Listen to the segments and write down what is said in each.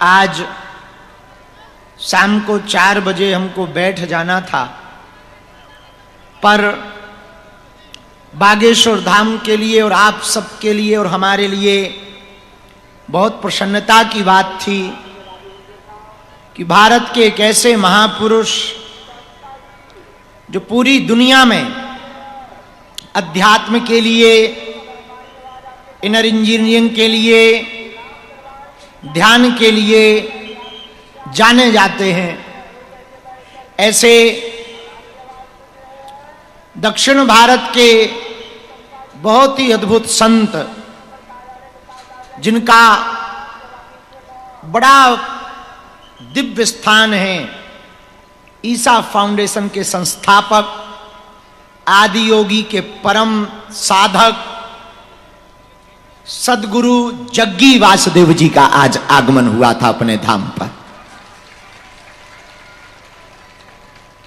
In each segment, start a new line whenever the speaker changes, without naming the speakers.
आज शाम को 4 बजे हमको बैठ जाना था, पर बागेश्वर धाम के लिए और आप सबके लिए और हमारे लिए बहुत प्रसन्नता की बात थी कि भारत के एक ऐसे महापुरुष जो पूरी दुनिया में अध्यात्म के लिए, इनर इंजीनियरिंग के लिए, ध्यान के लिए जाने जाते हैं, ऐसे दक्षिण भारत के बहुत ही अद्भुत संत, जिनका बड़ा दिव्य स्थान है, ईसा फाउंडेशन के संस्थापक, आदि योगी के परम साधक सदगुरु जग्गी वासुदेव जी का आज आगमन हुआ था अपने धाम पर।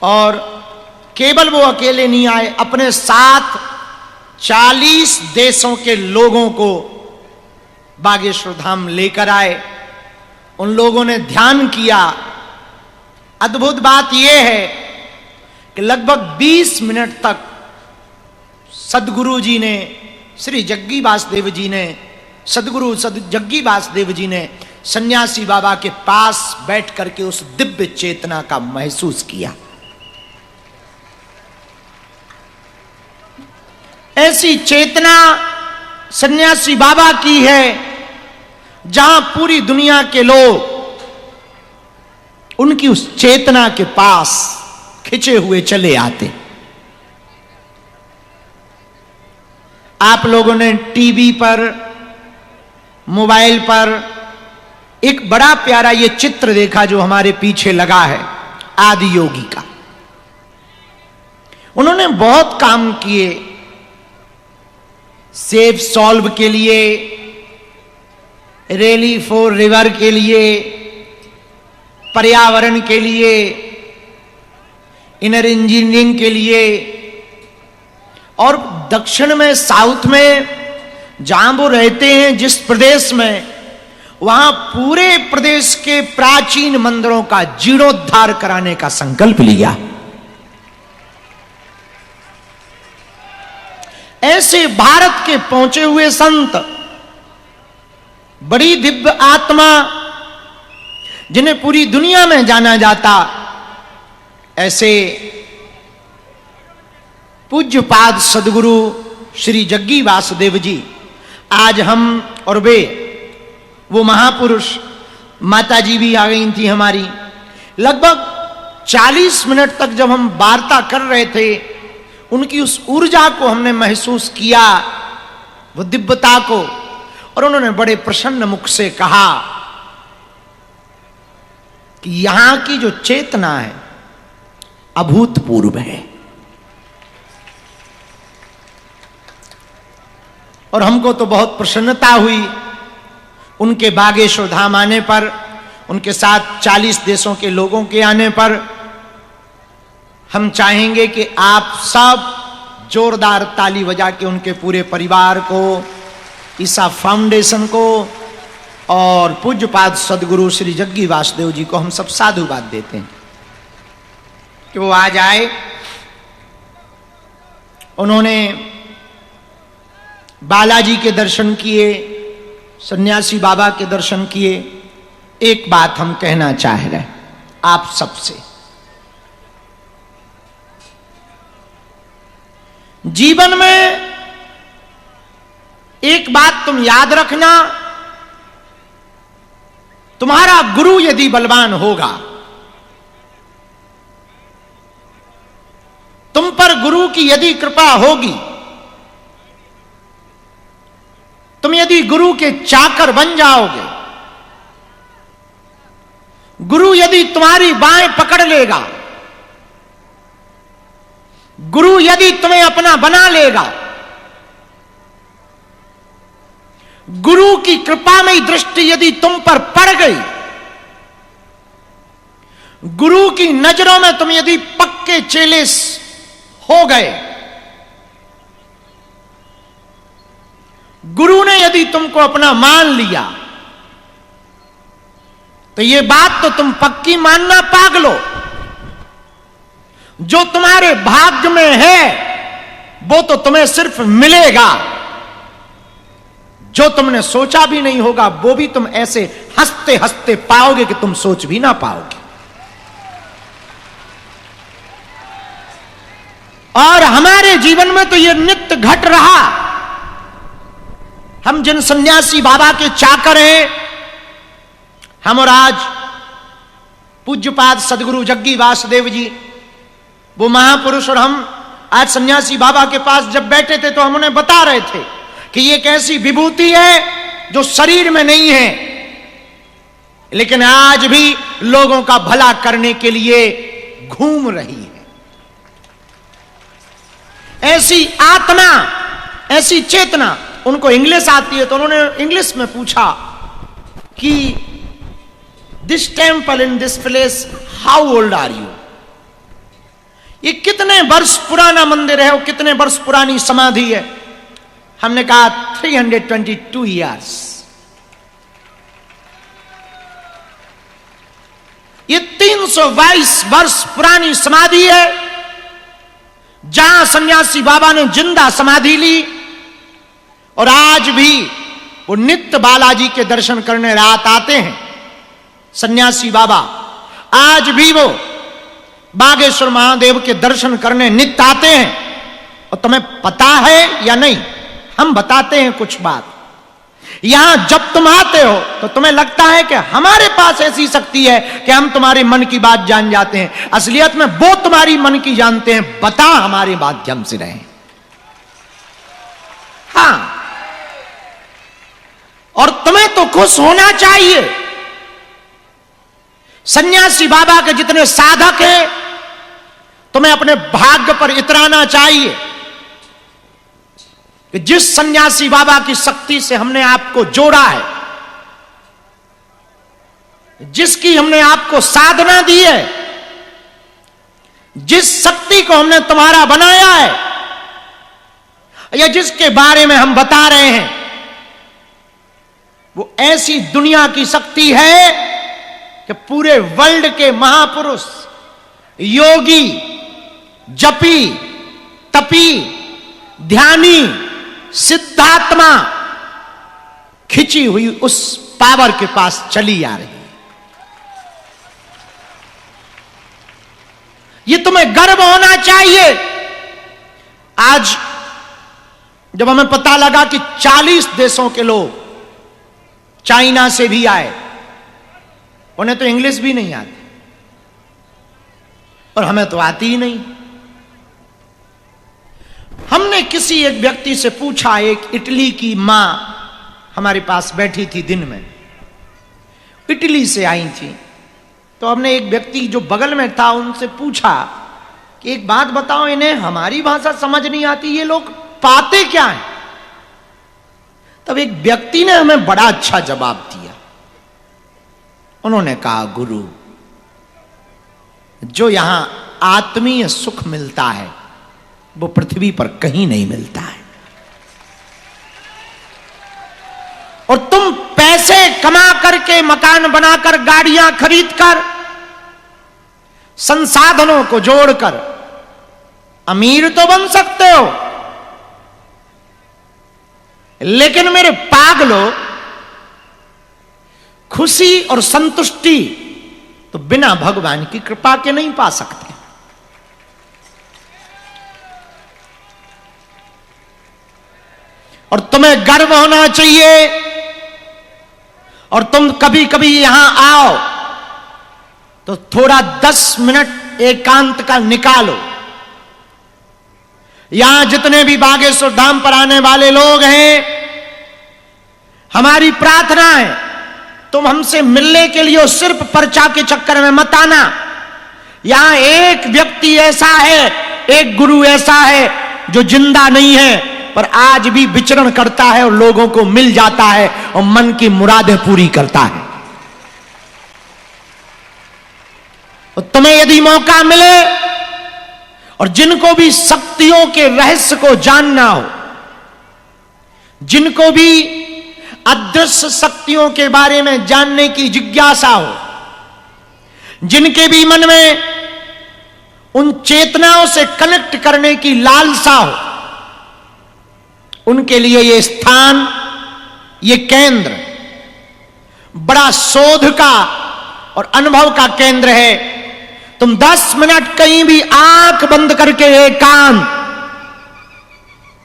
और केवल वो अकेले नहीं आए, अपने साथ 40 देशों के लोगों को बागेश्वर धाम लेकर आए। उन लोगों ने ध्यान किया। अद्भुत बात यह है कि लगभग 20 मिनट तक सदगुरु जी ने, श्री जग्गी वासुदेव जी ने, सदगुरु जग्गी वासुदेव जी ने सन्यासी बाबा के पास बैठ करके उस दिव्य चेतना का महसूस किया। ऐसी चेतना सन्यासी बाबा की है जहां पूरी दुनिया के लोग उनकी उस चेतना के पास खिंचे हुए चले आते। आप लोगों ने टीवी पर, मोबाइल पर एक बड़ा प्यारा ये चित्र देखा जो हमारे पीछे लगा है, आदि योगी का। उन्होंने बहुत काम किए सेफ सॉल्व के लिए, रैली फॉर रिवर के लिए, पर्यावरण के लिए, इनर इंजीनियरिंग के लिए। और दक्षिण में, साउथ में जहां वो रहते हैं, जिस प्रदेश में, वहां पूरे प्रदेश के प्राचीन मंदिरों का जीर्णोद्धार कराने का संकल्प लिया। ऐसे भारत के पहुंचे हुए संत, बड़ी दिव्य आत्मा, जिन्हें पूरी दुनिया में जाना जाता, ऐसे पूज्यपाद सदगुरु श्री जग्गी वासुदेव जी, आज हम और वे, वो महापुरुष, माता जी भी आ गई थी हमारी। लगभग 40 मिनट तक जब हम वार्ता कर रहे थे, उनकी उस ऊर्जा को हमने महसूस किया, वो दिव्यता को। और उन्होंने बड़े प्रसन्न मुख से कहा कि यहां की जो चेतना है अभूतपूर्व है। और हमको तो बहुत प्रसन्नता हुई उनके बागेश्वर धाम आने पर, उनके साथ 40 देशों के लोगों के आने पर। हम चाहेंगे कि आप सब जोरदार ताली बजा के उनके पूरे परिवार को, ईसा फाउंडेशन को और पूज्यपाद सदगुरु श्री जग्गी वासुदेव जी को हम सब साधुवाद देते हैं कि वो आज आए। उन्होंने बालाजी के दर्शन किए, सन्यासी बाबा के दर्शन किए। एक बात हम कहना चाह रहे हैं आप सबसे, जीवन में एक बात तुम याद रखना, तुम्हारा गुरु यदि बलवान होगा, तुम पर गुरु की यदि कृपा होगी, तुम यदि गुरु के चाकर बन जाओगे, गुरु यदि तुम्हारी बाएं पकड़ लेगा, गुरु यदि तुम्हें अपना बना लेगा, गुरु की कृपामयी दृष्टि यदि तुम पर पड़ गई, गुरु की नजरों में तुम यदि पक्के चेले हो गए, गुरु ने यदि तुमको अपना मान लिया, तो ये बात तो तुम पक्की मानना पागलो, जो तुम्हारे भाग्य में है वो तो तुम्हें सिर्फ मिलेगा, जो तुमने सोचा भी नहीं होगा वो भी तुम ऐसे हंसते हंसते पाओगे कि तुम सोच भी ना पाओगे। और हमारे जीवन में तो यह नित्य घट रहा। हम जिन सन्यासी बाबा के चाकर हैं, हम और आज पूज्यपाद सदगुरु जग्गी वासुदेव जी, वो महापुरुष, और हम आज सन्यासी बाबा के पास जब बैठे थे तो हम उन्हें बता रहे थे कि ये एक ऐसी विभूति है जो शरीर में नहीं है, लेकिन आज भी लोगों का भला करने के लिए घूम रही है। ऐसी आत्मा, ऐसी चेतना, उनको इंग्लिश आती है तो उन्होंने इंग्लिश में पूछा कि this temple in this place, how old are you? ये कितने वर्ष पुराना मंदिर है और कितने वर्ष पुरानी समाधि है? हमने कहा 322 ईयर्स। ये 322 वर्ष पुरानी समाधि है, जहां सन्यासी बाबा ने जिंदा समाधि ली, और आज भी वो नित्य बालाजी के दर्शन करने रात आते हैं। सन्यासी बाबा आज भी वो बागेश्वर महादेव के दर्शन करने नित्य आते हैं। और तुम्हें पता है या नहीं, हम बताते हैं कुछ बात। यहां जब तुम आते हो तो तुम्हें लगता है कि हमारे पास ऐसी शक्ति है कि हम तुम्हारे मन की बात जान जाते हैं। असलियत में वो तुम्हारी मन की जानते हैं, बता हमारे माध्यम से रहे। हां, और तुम्हें तो खुश होना चाहिए। सन्यासी बाबा के जितने साधक हैं, तुम्हें अपने भाग्य पर इतराना चाहिए कि जिस सन्यासी बाबा की शक्ति से हमने आपको जोड़ा है, जिसकी हमने आपको साधना दी है, जिस शक्ति को हमने तुम्हारा बनाया है, या जिसके बारे में हम बता रहे हैं, वो ऐसी दुनिया की शक्ति है कि पूरे वर्ल्ड के महापुरुष, योगी, जपी, तपी, ध्यानी, सिद्धात्मा खिंची हुई उस पावर के पास चली आ रही है। ये तुम्हें गर्व होना चाहिए। आज जब हमें पता लगा कि 40 देशों के लोग चाइना से भी आए, उन्हें तो इंग्लिश भी नहीं आती और हमें तो आती ही नहीं। हमने किसी एक व्यक्ति से पूछा, एक इटली की मां हमारे पास बैठी थी, दिन में इटली से आई थी, तो हमने एक व्यक्ति जो बगल में था उनसे पूछा कि एक बात बताओ, इन्हें हमारी भाषा समझ नहीं आती, ये लोग पाते क्या हैं? तब एक व्यक्ति ने हमें बड़ा अच्छा जवाब दिया। उन्होंने कहा, गुरु, जो यहां आत्मीय सुख मिलता है वो पृथ्वी पर कहीं नहीं मिलता है। और तुम पैसे कमा करके, मकान बनाकर, गाड़ियां खरीदकर, संसाधनों को जोड़कर अमीर तो बन सकते हो, लेकिन मेरे पागलो, खुशी और संतुष्टि तो बिना भगवान की कृपा के नहीं पा सकते। और तुम्हें गर्व होना चाहिए। और तुम कभी कभी यहां आओ तो थोड़ा 10 मिनट एकांत का निकालो। यहां जितने भी बागेश्वर धाम पर आने वाले लोग हैं, हमारी प्रार्थना है तुम हमसे मिलने के लिए सिर्फ पर्चा के चक्कर में मत आना। यहां एक व्यक्ति ऐसा है, एक गुरु ऐसा है जो जिंदा नहीं है पर आज भी विचरण करता है और लोगों को मिल जाता है और मन की मुरादें पूरी करता है। और तुम्हें यदि मौका मिले और जिनको भी शक्तियों के रहस्य को जानना हो, जिनको भी अदृश्य शक्तियों के बारे में जानने की जिज्ञासा हो, जिनके भी मन में उन चेतनाओं से कनेक्ट करने की लालसा हो, उनके लिए ये स्थान, ये केंद्र बड़ा शोध का और अनुभव का केंद्र है। तुम 10 मिनट कहीं भी आंख बंद करके एकांत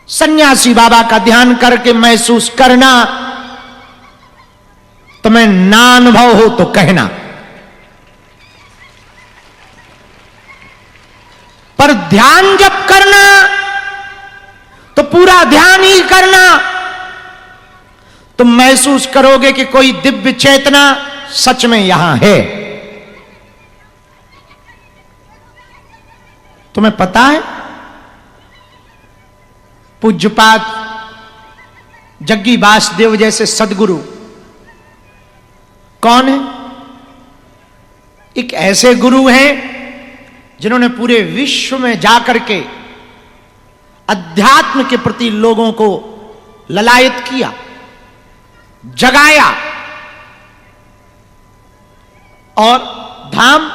सन्यासी बाबा का ध्यान करके महसूस करना। तुम्हें ना अनुभव हो तो कहना, पर ध्यान जब करना तो पूरा ध्यान ही करना। तुम महसूस करोगे कि कोई दिव्य चेतना सच में यहां है। तुम्हें पता है पूज्यपाद जग्गी वासुदेव जैसे सदगुरु कौन है? एक ऐसे गुरु हैं जिन्होंने पूरे विश्व में जाकर के अध्यात्म के प्रति लोगों को ललायत किया, जगाया और धाम